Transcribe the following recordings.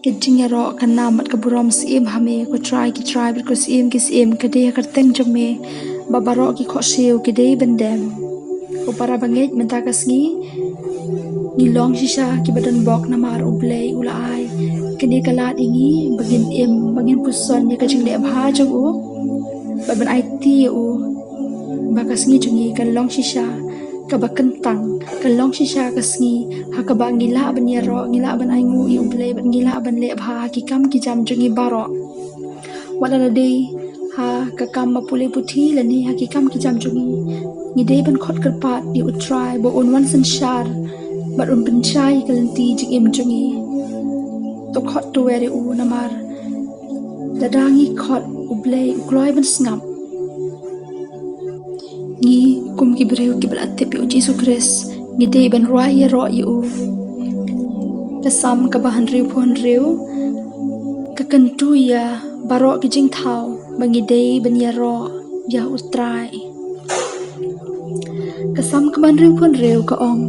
Kejing ro kana mat kaburom sim hame ko try but ko sim kade karteng jome babaro ki kho siu kide bendem ko para banget menta kasngi ngilong sisa ki badan bok namar ublei ulai kede kalat ingi bagin puson ya kajing le bha jogu baban IT u bakasngi jungi kalong sisa kabakentang kalong sisa kasngi hakaba ngila ban yaro ngila ban aingu i ublei ban ngila ban le bha ki kam ki jam jungi baro wala na dei ha kakam mapule puthi lani ha ki kam ki jam jungi ngidei ban khot karpat di utrai bo on wan san shar bat un penchai kalanti jing im jungi to khot to were u namar dadangi khot ublei ukloi ban snap ngi kum ki breu ki blat te pi Jesu Kris ngi de ban roi ya ro yu kasam ka bahan riu phon riu ka kan tu ya baro ki jing thau bangi de ban ya ro ya utrai kasam ka ban riu phon riu ka ong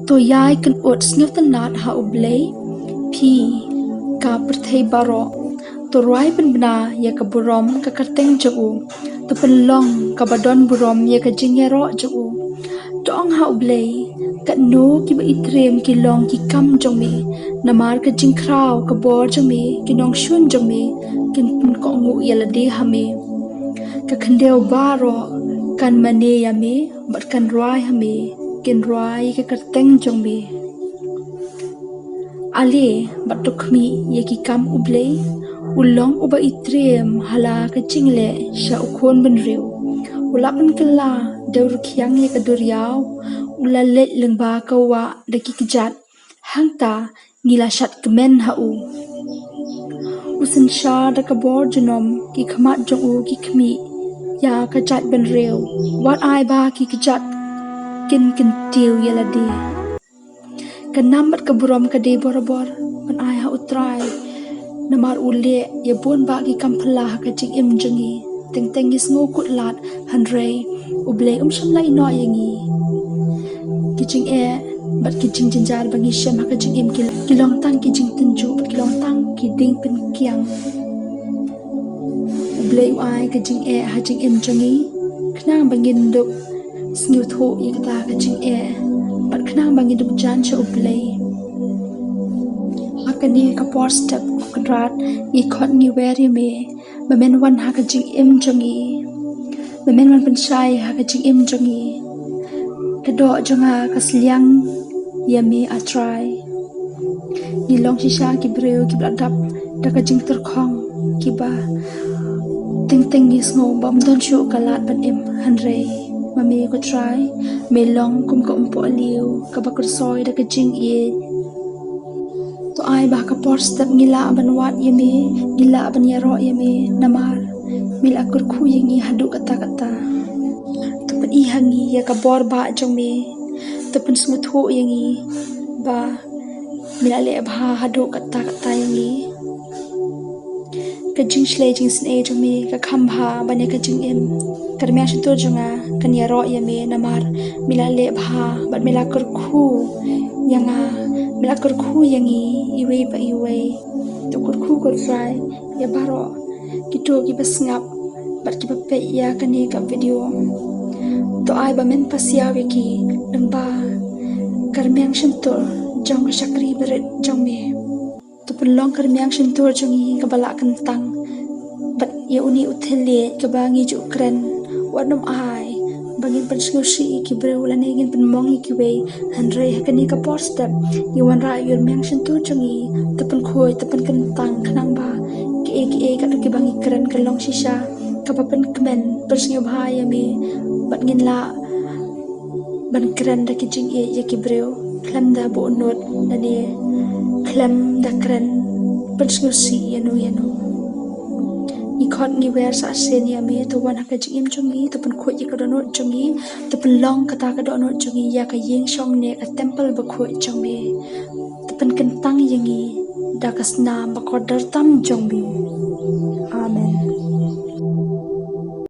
to yai kan ot snuf tan nat ha ublei phi ka prthei baro to roi ban bna ya ka burom ka karteng ju to penlong ka badon burom ya ka jing ya ro ju to ong ha ublei ka no ki ba itrem ki long ki kam jong me namar ka jing kraw ka bor jong me ki nong shun jong me kin ko ngu ya la de ha me ka khandeu baro kan mane ya me bat kan roi ha me kin roi ka karteng jong me ale bat to khmi ya ki kam ublei ulong uba itrem hala ka jingle sha ukhon ban riu ulapan kala deur khiang ye ka duriao ula let lengba ka wa da ki kijat hangta ngila shat kemen ha u usan sha da ka bor junom ki khmat jong u ki khmi ya ka jat ban riu wat ai ba ki kijat kin tiu ya la de kanam bat ka burom ka de borobor ban ai ha utrai namar ule ya bon ba ki kampala ka jing im jungi teng teng is ngo kut lat hanrei uble sham lai no yangi kijing bat kijing jinjar bangi sham ka jing im kilong tang kijing tenju kilong tang ki ding pen kiang uble ai ka jing ha jing im jungi knang bangin duk snyu tho i kata ka jing bat knang bangin duk jan cha uble akani ka por step kudrat i khot ni weri me bamen wan ha ka jing im jongi bamen wan penchai ha ka jing im jongi kado jonga ka sliang yami atrai ni long shisha ki breu ki bladap da ka jing ter khong ki ba ting ting ni sngo bam don shu kalat ban im hanrei mami ko try me long kum ko umpo aliu ka bakur soi da ka jing ye to ai ba ka por step ngila ban wat yemi ngila ban yaro yemi namar mila kur khu yangi hadu kata to pen i hangi ya ka bor ba jong me to pen smut ho yangi ba mila le bha hadu kata yangi ka jing shle jing sne jong me ka kham bha ban ka jing em karmya shito jonga kan yaro yemi namar mila le bha bat mila kur khu yanga mila kur khu yangi iwe pa iwe to kur khu kur fry ya baro kito ki basngap bat ki pe ya kani ka video to ai ba men pasya wiki dangba karmyang shintor jong shakri beret jong me to pelong karmyang shintor jongi ka bala kentang bat ya uni uthele ka bangi ju kren wadom ai bangin pensngusi ki breu lane ngin penmong ki we hanrei hakani ka por step ni wan ra yur meng shintu changi tapan khoi tapan kentang khanang ba ki ka ki bangi kren kalong shisha ka papan kmen persngu bhaya me bat ngin la ban kren da ki jing ya ki breu klam da bo not nani klam da kren pensngusi yanu ikot ni wer sa senia me to wan ka jing im chungi to pen khoi ka donot chungi to pen long kata ka donot chungi ya ka yeng shong ne ka temple ba khoi chong me to pen kentang yangi da kasna ba ko dar tam chong me